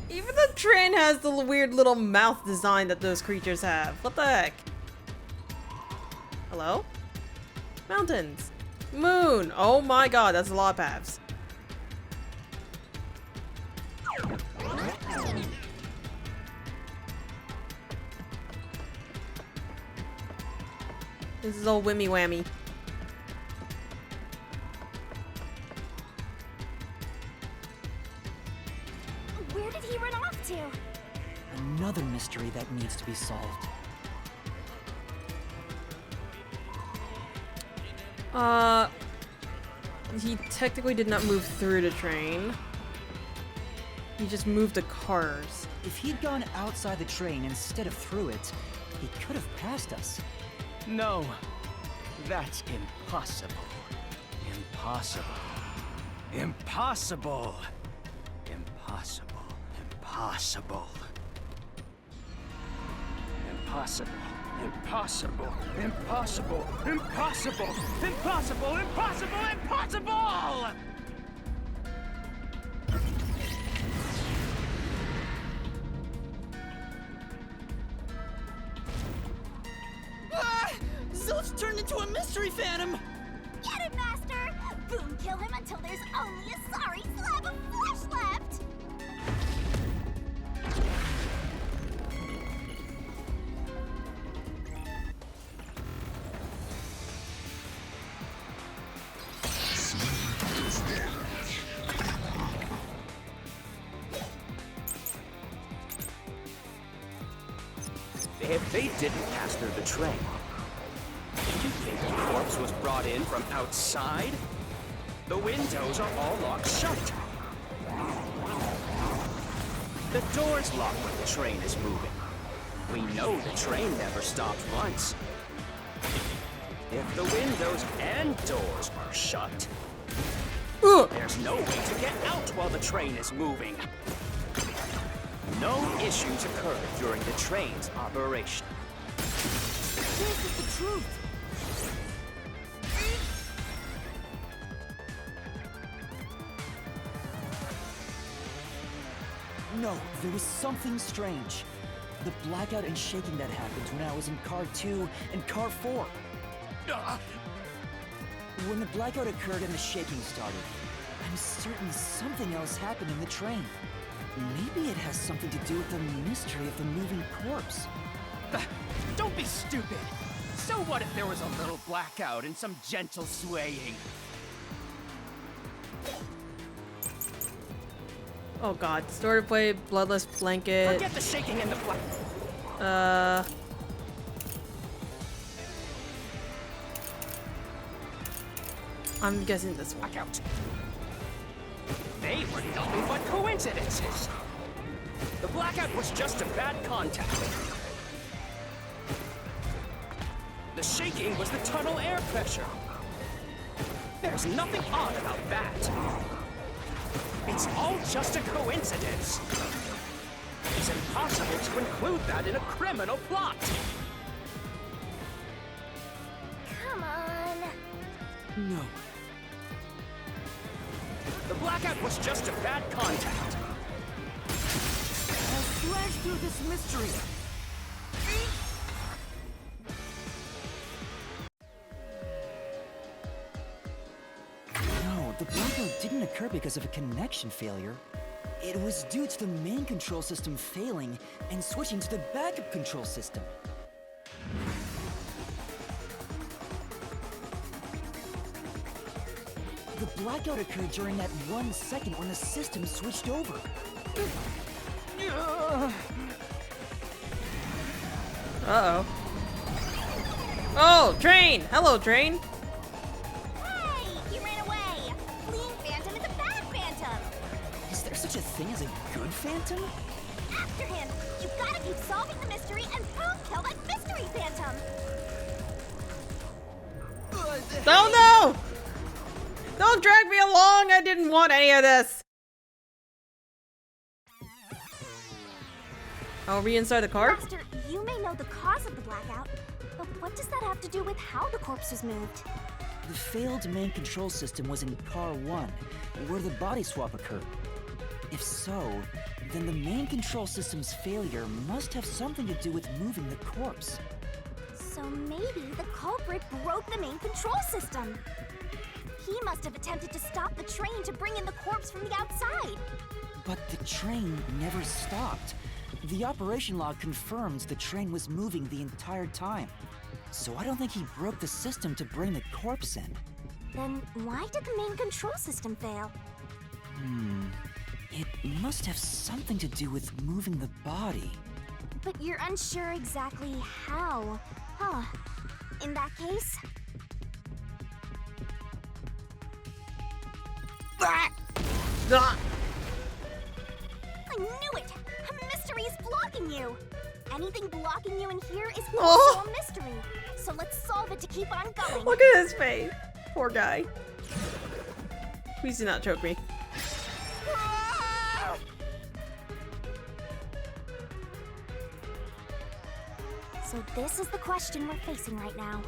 Even the train has the weird little mouth design that those creatures have. What the heck? Hello? Mountains. Moon. Oh my god, that's a lot of paths. This is all whammy whammy. Where did he run off to? Another mystery that needs to be solved. He technically did not move through the train. He just moved the cars. If he'd gone outside the train instead of through it, he could have passed us. No, that's impossible. Impossible. Impossible. Impossible. Impossible. Impossible. Impossible. Impossible. Impossible. Impossible. Impossible. Impossible. Zilf's turned into a mystery phantom! Get him, Master! Boom, kill him until there's only a sorry slab of flesh left! If they didn't pass through the train, do you think the corpse was brought in from outside? The windows are all locked shut. The door's locked when the train is moving. We know the train never stopped once. If the windows and doors are shut, there's no way to get out while the train is moving. No issues occurred during the train's operation. This is the truth! No, there was something strange. The blackout and shaking that happened when I was in Car 2 and Car 4. When the blackout occurred and the shaking started, I'm certain something else happened in the train. Maybe it has something to do with the mystery of the moving corpse. Don't be stupid! So what if there was a little blackout and some gentle swaying? Oh god, story play, bloodless blanket. Forget the shaking and the black. I'm guessing this one. Blackout. They were nothing but coincidences. The blackout was just a bad contact. The shaking was the tunnel air pressure. There's nothing odd about that. It's all just a coincidence. It's impossible to include that in a criminal plot. Come on. No. The blackout was just a bad contact. I'll slash through this mystery. No, the blackout didn't occur because of a connection failure. It was due to the main control system failing and switching to the backup control system. The blackout occurred during that 1 second when the system switched over. Uh-oh. Oh, train! Hello, train! Hey! You ran away! Fleeing phantom is a bad phantom! Is there such a thing as a good phantom? After him! You gotta keep solving the mystery and boom, kill that mystery phantom! Oh no! Don't drag me along! I didn't want any of this! Are we inside the car? Master, you may know the cause of the blackout, but what does that have to do with how the corpse was moved? The failed main control system was in Car 1, where the body swap occurred. If so, then the main control system's failure must have something to do with moving the corpse. So maybe the culprit broke the main control system. He must have attempted to stop the train to bring in the corpse from the outside. But the train never stopped. The operation log confirms the train was moving the entire time. So I don't think he broke the system to bring the corpse in. Then why did the main control system fail? It must have something to do with moving the body. But you're unsure exactly how, huh? In that case... Ah! I knew it! A mystery is blocking you! Anything blocking you in here is Oh. also a mystery. So let's solve it to keep on going. Look at his face. Poor guy. Please do not choke me. So this is the question we're facing right now.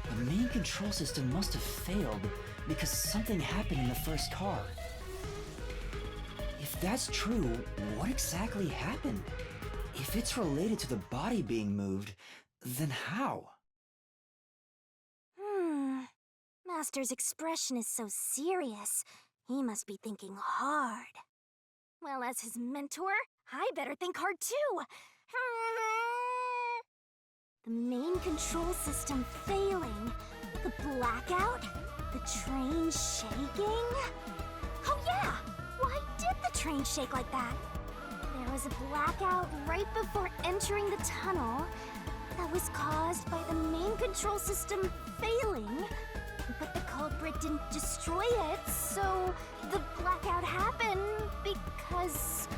The main control system must have failed because something happened in the first car. If that's true, what exactly happened? If it's related to the body being moved, then how? Master's expression is so serious. He must be thinking hard. Well, as his mentor, I better think hard too. The main control system failing, the blackout, the train shaking. Oh yeah! Why did the train shake like that? There was a blackout right before entering the tunnel that was caused by the main control system failing, but the culprit didn't destroy it, so the blackout happened because...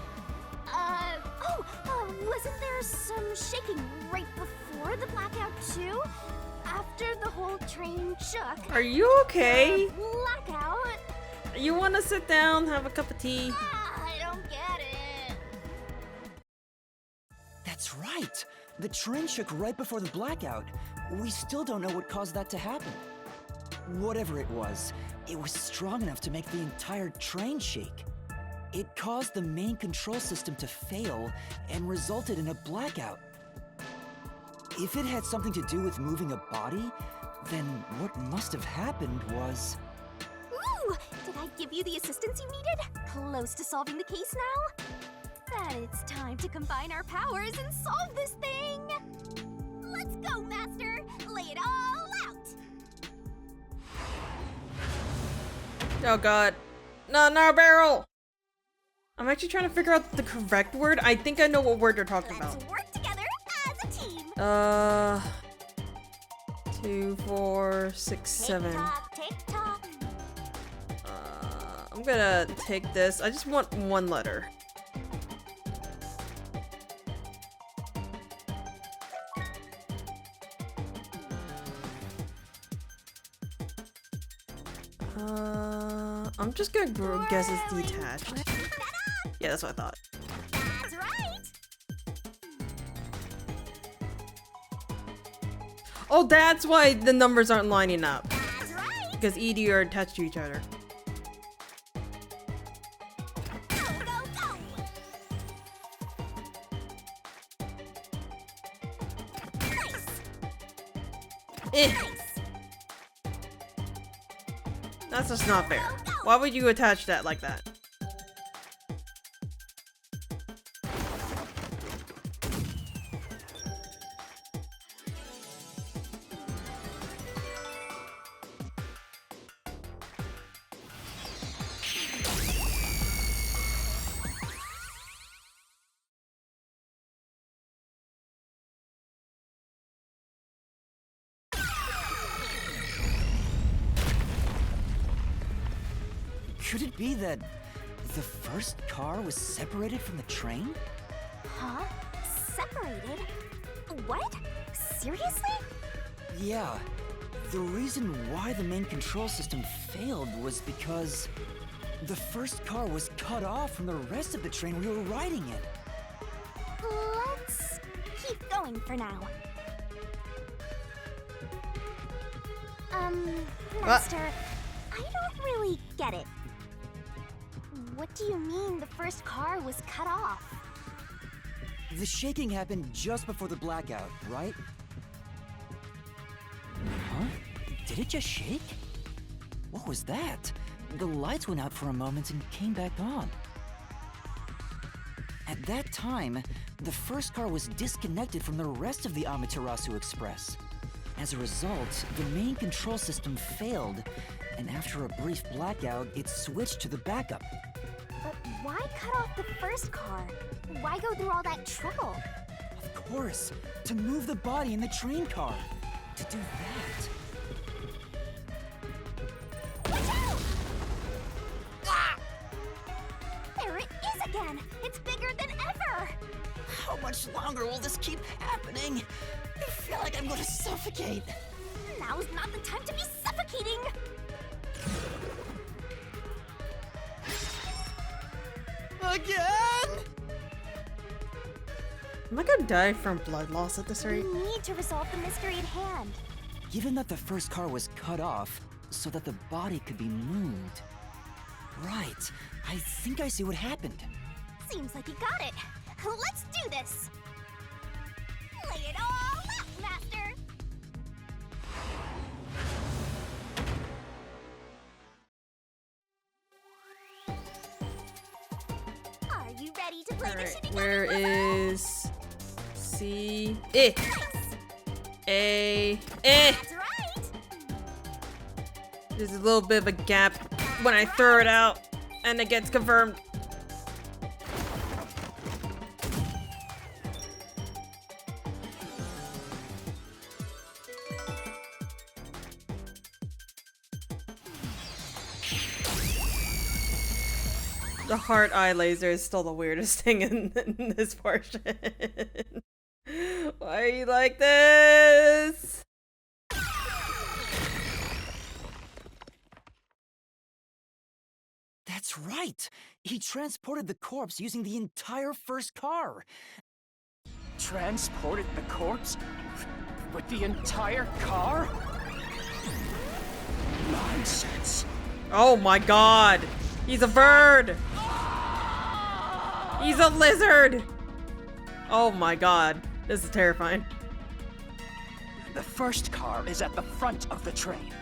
wasn't there some shaking right before the blackout too? After the whole train shook. Are you okay? Blackout? You want to sit down, have a cup of tea? I don't get it. That's right! The train shook right before the blackout. We still don't know what caused that to happen. Whatever it was strong enough to make the entire train shake. It caused the main control system to fail and resulted in a blackout. If it had something to do with moving a body, then what must have happened was... Ooh! Did I give you the assistance you needed? Close to solving the case now? Then it's time to combine our powers and solve this thing! Let's go, Master! Lay it all out! Oh god. No, barrel! I'm actually trying to figure out the correct word. I think I know what word they're talking about. Let's work together as a team! 2, 4, 6, 7. Tick-tock. I'm gonna take this. I just want one letter. I'm just gonna guess it's detached. Yeah, that's what I thought. That's right! Oh, that's why the numbers aren't lining up. That's right! Because ED are attached to each other. Go, go, go! Nice! Eh, Nice! that's just not fair. Why would you attach that like that? Could it be that the first car was separated from the train? Huh? Separated? What? Seriously? Yeah. The reason why the main control system failed was because the first car was cut off from the rest of the train we were riding in. Let's keep going for now. Master, I don't really get it. What do you mean the first car was cut off? The shaking happened just before the blackout, right? Huh? Did it just shake? What was that? The lights went out for a moment and came back on. At that time, the first car was disconnected from the rest of the Amaterasu Express. As a result, the main control system failed, and after a brief blackout, it switched to the backup. But why cut off the first car? Why go through all that trouble? Of course, to move the body in the train car. To do that. Watch out! Ah! There it is again! It's bigger than ever! How much longer will this keep happening? I feel like I'm gonna suffocate. Now's not the time to be suffocating! Again? Am I gonna die from blood loss at this rate? We need to resolve the mystery at hand. Given that the first car was cut off so that the body could be moved. Right, I think I see what happened. Seems like you got it. Let's do this! Lay it all out, Master! Are you ready to play this shit Alright, together where with us? is C A Nice! A That's right! There's a little bit of a gap when I throw it out and it gets confirmed. The heart eye laser is still the weirdest thing in this portion. Why are you like this? That's right! He transported the corpse using the entire first car! Transported the corpse? With the entire car? Nonsense. Oh my god! He's a bird! He's a lizard! Oh my god. This is terrifying. The first car is at the front of the train.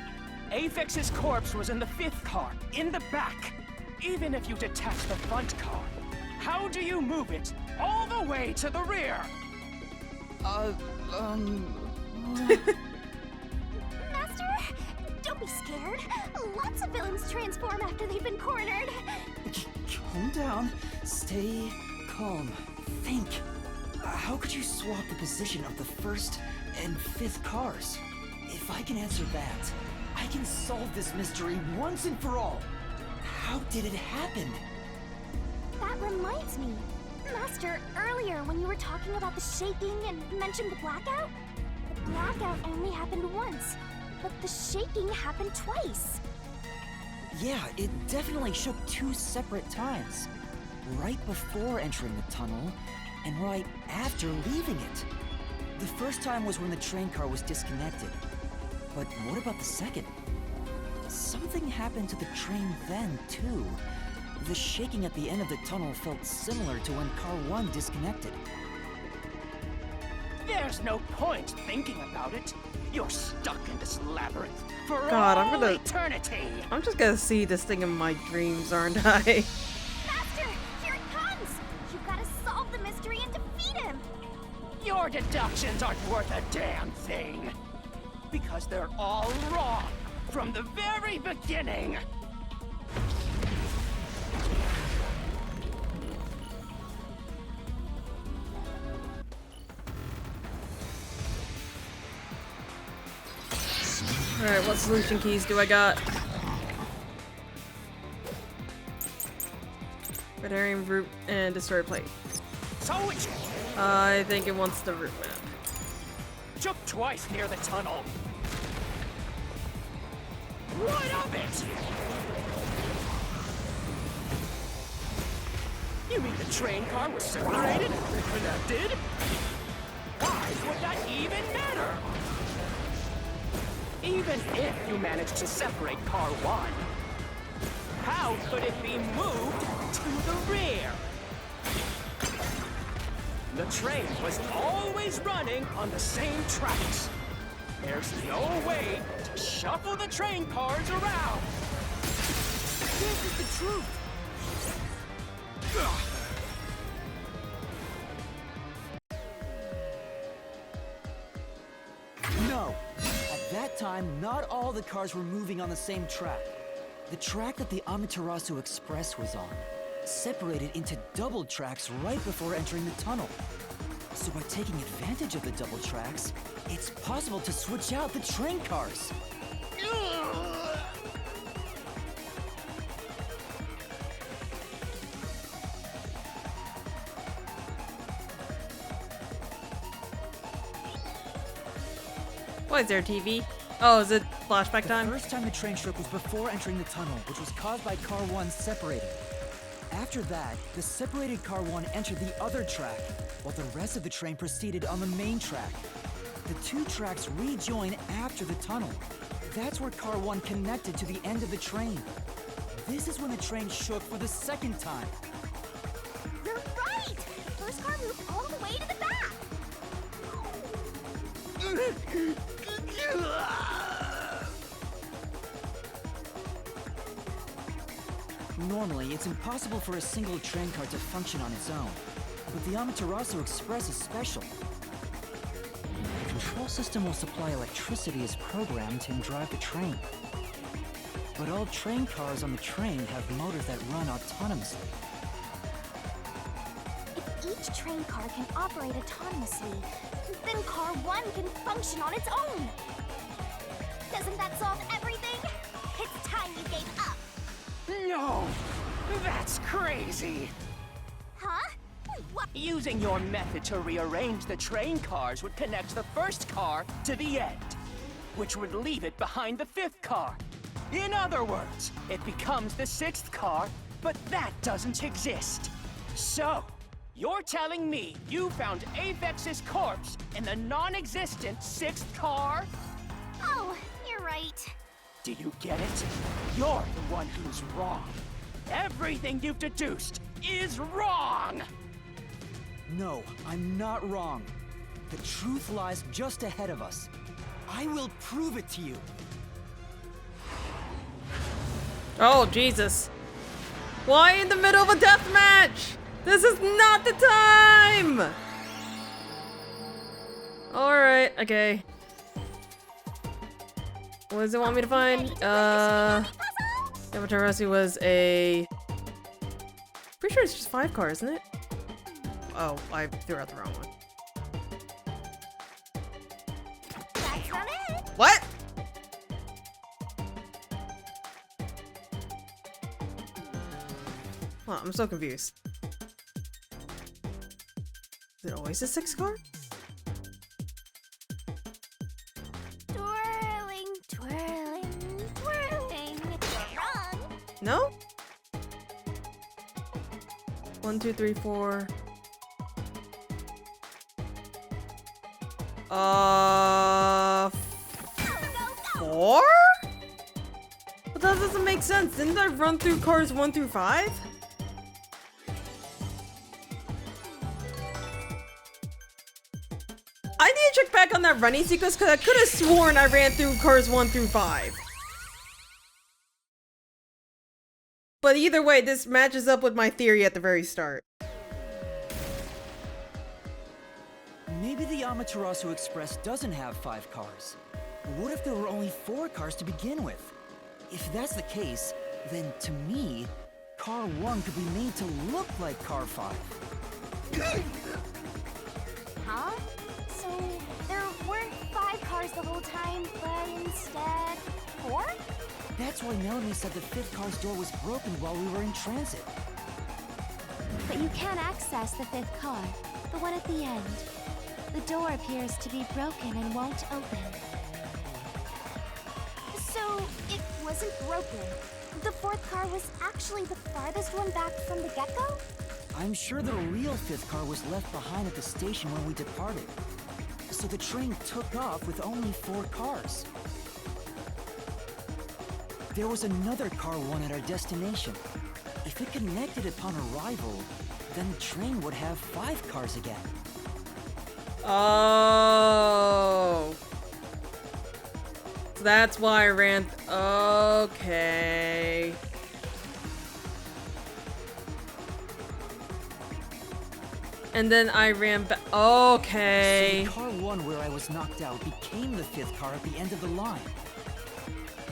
Avex's corpse was in the fifth car, in the back. Even if you detach the front car, how do you move it all the way to the rear? Master, don't be scared. Lots of villains transform after they've been cornered. Calm down. Stay calm. Think. How could you swap the position of the first and fifth cars? If I can answer that, I can solve this mystery once and for all. How did it happen? That reminds me. Master, earlier when you were talking about the shaking and mentioned the blackout, the blackout only happened once, but the shaking happened twice. Yeah, it definitely shook two separate times. Right before entering the tunnel, and right after leaving it. The first time was when the train car was disconnected. But what about the second? Something happened to the train then, too. The shaking at the end of the tunnel felt similar to when Car 1 disconnected. There's no point thinking about it. You're stuck in this labyrinth for God, I'm all gonna- eternity. I'm just gonna see this thing in my dreams, aren't I? Master, here it comes! You've got to solve the mystery and defeat him! Your deductions aren't worth a damn thing. Because they're all wrong from the very beginning. Alright, what solution keys do I got? Veterinarian route and destroyer plate. So which I think it wants the route map. took twice near the tunnel. What of it? You mean the train car was separated and reconnected? Why would that even matter? Even if you managed to separate car 1, how how could it be moved to the rear? The train was always running on the same tracks. There's no way to shuffle the train cars around. This is the truth! No! At that time, not all the cars were moving on the same track. The track that the Amaterasu Express was on separated into double tracks right before entering the tunnel. So by taking advantage of the double tracks, it's possible to switch out the train cars. Why is there a TV? Oh, is it flashback The time? first time the train shook was before entering the tunnel, which was caused by Car 1 separating. After that, the separated Car 1 entered the other track, while the rest of the train proceeded on the main track. The two tracks rejoin after the tunnel. That's where Car 1 connected to the end of the train. This is when the train shook for the second time. You're right! The first car moved all the way to the back! Normally, it's impossible for a single train car to function on its own. But the Amaterasu Express is special. The control system will supply electricity as programmed and drive the train. But all train cars on the train have motors that run autonomously. If each train car can operate autonomously, then Car 1 can function on its own! Doesn't that solve everything? It's time you gave up! No! That's crazy! Huh? What? Using your method to rearrange the train cars would connect the first car to the end, which would leave it behind the fifth car. In other words, it becomes the sixth car, but that doesn't exist. So, you're telling me you found Aphex's corpse in the non-existent sixth car? Oh, you're right. Do you get it? You're the one who's wrong. Everything you've deduced is wrong! No, I'm not wrong. The truth lies just ahead of us. I will prove it to you. Oh, Jesus. Why in the middle of a death match? This is not the time! Alright, okay. What does it want me to find? Amaterasu was a... Pretty sure it's just 5 cars, isn't it? Oh, I threw out the wrong one. That's not it! What? Well, I'm so confused. Is it always a 6 car? Twirling, twirling, twirling. You're wrong. No? 1, 2, 3, 4. Go, go, go! 4? But that doesn't make sense. Didn't I run through cars 1 through 5? I need to check back on that running sequence because I could have sworn I ran through cars 1 through 5. But either way, this matches up with my theory at the very start. Maybe the Amaterasu Express doesn't have 5 cars. What if there were only 4 cars to begin with? If that's the case, then to me, Car 1 could be made to look like Car 5. Huh? So there weren't 5 cars the whole time, but instead 4? That's why Melanie said the 5th car's door was broken while we were in transit. But you can't access the 5th car, the one at the end. The door appears to be broken and won't open. So it wasn't broken. The 4th car was actually the farthest one back from the get-go? I'm sure the real 5th car was left behind at the station when we departed. So the train took off with only 4 cars. There was another car 1 at our destination. If it connected upon arrival, then the train would have 5 cars again. Oh. So that's why I ran. Okay. And then I ran back. Okay. So the car 1 where I was knocked out became the 5th car at the end of the line.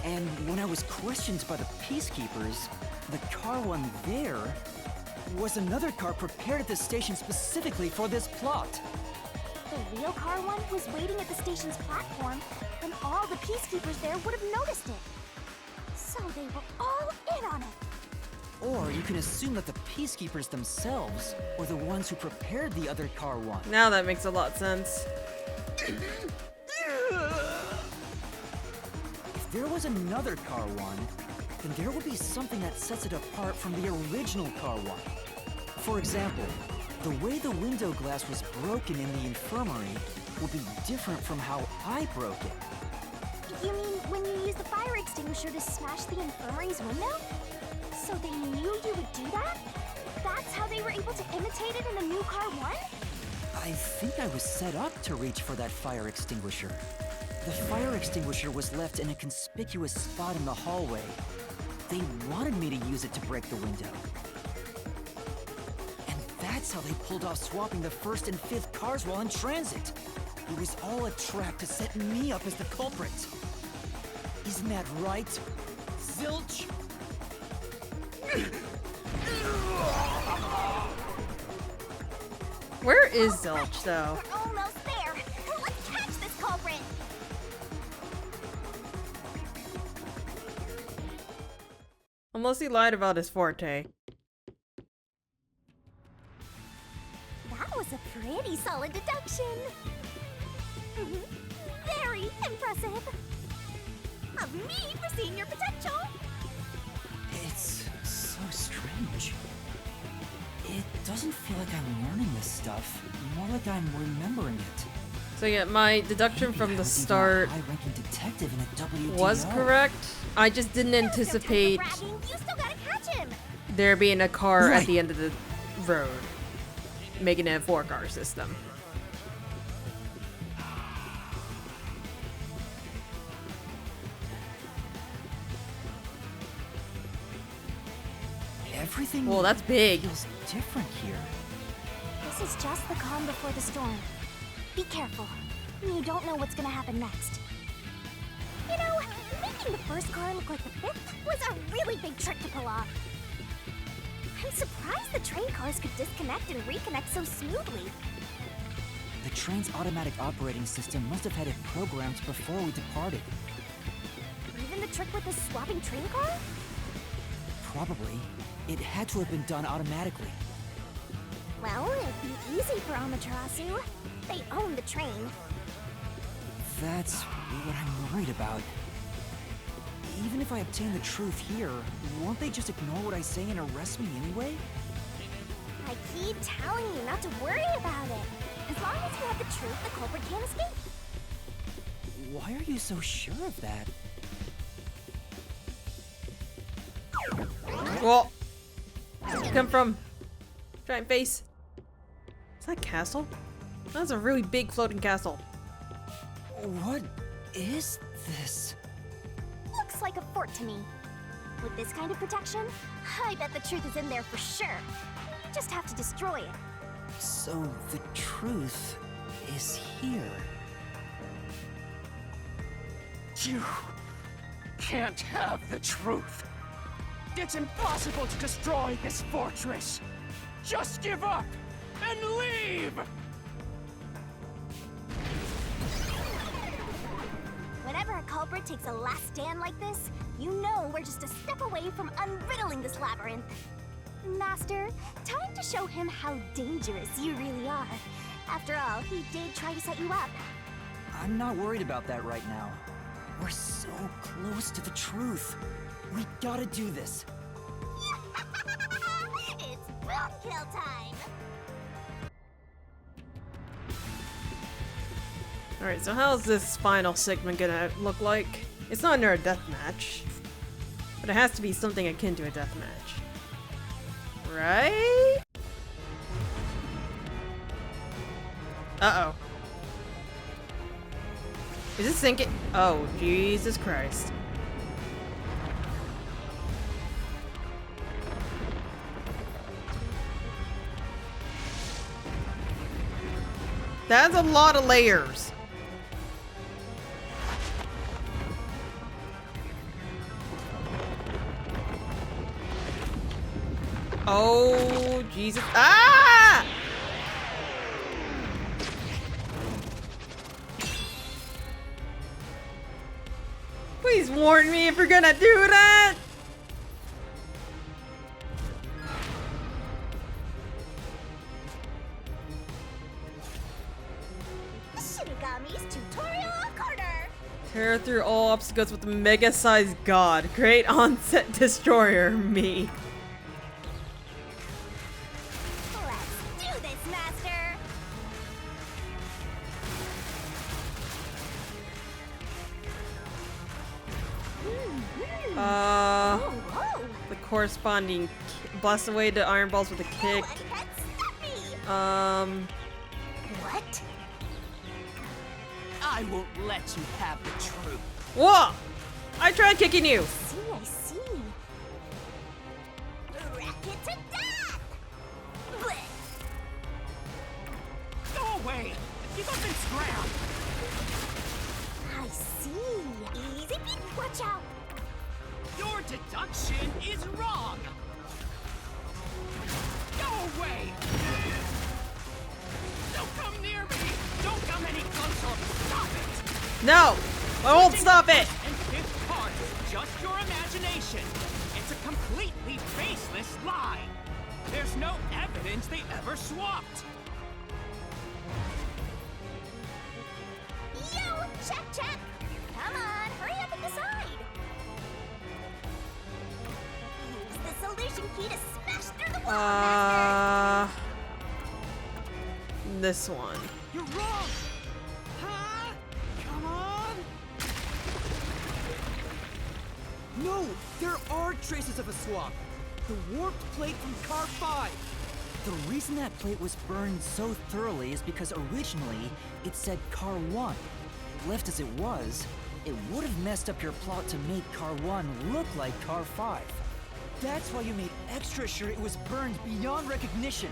And when I was questioned by the peacekeepers, the car 1 there was another car prepared at the station specifically for this plot. The real car 1 was waiting at the station's platform, and all the peacekeepers there would have noticed it. So they were all in on it. Or you can assume that the peacekeepers themselves were the ones who prepared the other car 1. Now that makes a lot of sense. If there was another car 1, then there would be something that sets it apart from the original car 1. For example, the way the window glass was broken in the infirmary would be different from how I broke it. You mean when you used the fire extinguisher to smash the infirmary's window? So they knew you would do that? That's how they were able to imitate it in the new car 1? I think I was set up to reach for that fire extinguisher. The fire extinguisher was left in a conspicuous spot in the hallway. They wanted me to use it to break the window. And that's how they pulled off swapping the 1st and 5th cars while in transit. It was all a trap to set me up as the culprit. Isn't that right, Zilch? Where is Zilch, though? We're almost there. Let's catch this culprit. Unless he lied about his forte. That was a pretty solid deduction. Very impressive. Of me foreseeing your potential. It's so strange. It doesn't feel like I'm learning this stuff, more like I'm remembering it. So yeah, my deduction Maybe from I the was even a start high-ranking detective in a WDO. was correct. I just didn't No time for anticipate bragging. You still gotta catch him. there being a car at Right. the end of the road, making it a 4-car system. Everything Well, that's big. feels different here. This is just the calm before the storm. Be careful. You don't know what's gonna happen next. You know, making the 1st car look like the 5th was a really big trick to pull off. I'm surprised the train cars could disconnect and reconnect so smoothly. The train's automatic operating system must have had it programmed before we departed. Even the trick with the swapping train car? Probably. It had to have been done automatically. Well, it'd be easy for Amaterasu. They own the train. That's what I'm worried about. Even if I obtain the truth here, won't they just ignore what I say and arrest me anyway? I keep telling you not to worry about it. As long as you have the truth, the culprit can't escape. Why are you so sure of that? Well, where'd you come from? Giant face. Is that a castle? That's a really big floating castle. What is this? Looks like a fort to me. With this kind of protection, I bet the truth is in there for sure. You just have to destroy it. So the truth is here. You can't have the truth. It's impossible to destroy this fortress. Just give up and leave! Whenever a culprit takes a last stand like this, you know we're just a step away from unriddling this labyrinth. Master, time to show him how dangerous you really are. After all, he did try to set you up. I'm not worried about that right now. We're so close to the truth. We gotta do this. It's boom kill time! Alright, so how's this final segment gonna look like? It's not near a death match. But it has to be something akin to a deathmatch. Right? Uh-oh. Is it sinking? Oh, Jesus Christ. That's a lot of layers. Oh, Jesus. Ah! Please warn me if you're gonna do that. Shinigami's tutorial corner. Tear through all obstacles with a mega-sized god. Great onset destroyer, me. Let's do this, Master. Whoa, whoa. The corresponding blast away the iron balls with a kick. Go ahead, stop me. What? I won't let you have the truth. Whoa! I tried kicking you. I see. Wreck it to death. Blech. Go away! Keep up and scram! I see. Easy peek. Watch out. Your deduction is wrong! Go away! Don't come near me! Don't come any closer! Stop it! No! I won't stop it! And fifth part is just your imagination. It's a completely baseless lie. There's no evidence they ever swapped. Yo, check. Come on, hurry up and decide. Use the solution key to smash through the wall, Master. This one. You're wrong! Huh? Come on! No, there are traces of a swap. The warped plate from Car 5. The reason that plate was burned so thoroughly is because originally it said Car 1. Left as it was, it would have messed up your plot to make Car 1 look like Car 5. That's why you made extra sure it was burned beyond recognition.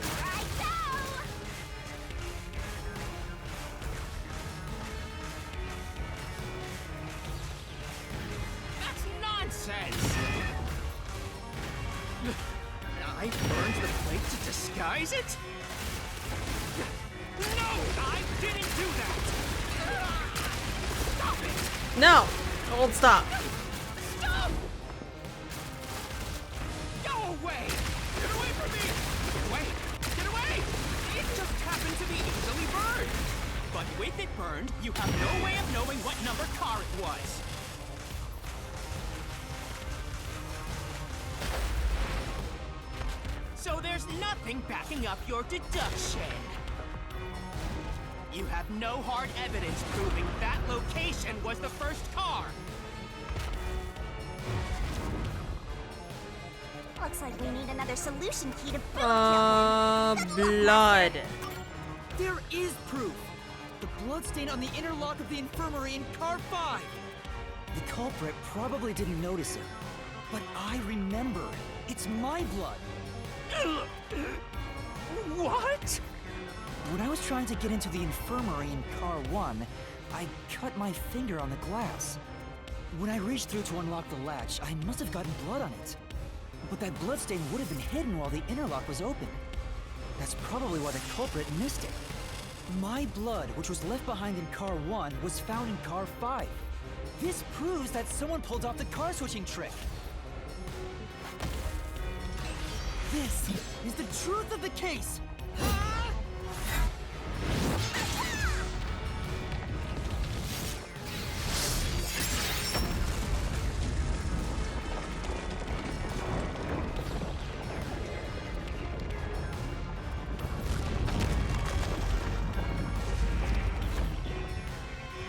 Right go. That's nonsense! I burned the plate to disguise it? No, I didn't do that! Stop it! No! I won't stop. Stop! Go away! Get away from me! Get away! Get away! It just happened to be easily burned! But with it burned, you have no way of knowing what number car it was. So there's nothing backing up your deduction. You have no hard evidence proving that location was the first car. Looks like we need another solution key to boot Blood. There is proof! The bloodstain on the interlock of the infirmary in Car 5! The culprit probably didn't notice it, but I remember. It's my blood! What? When I was trying to get into the infirmary in Car 1, I cut my finger on the glass. When I reached through to unlock the latch, I must have gotten blood on it. But that bloodstain would have been hidden while the interlock was open. That's probably why the culprit missed it. My blood, which was left behind in Car 1, was found in Car 5. This proves that someone pulled off the car switching trick. This is the truth of the case!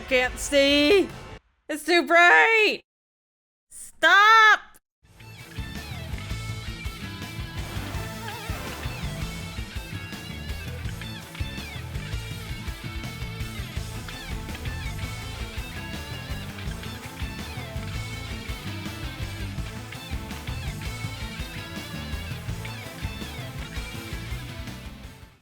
Can't see. It's too bright! Stop!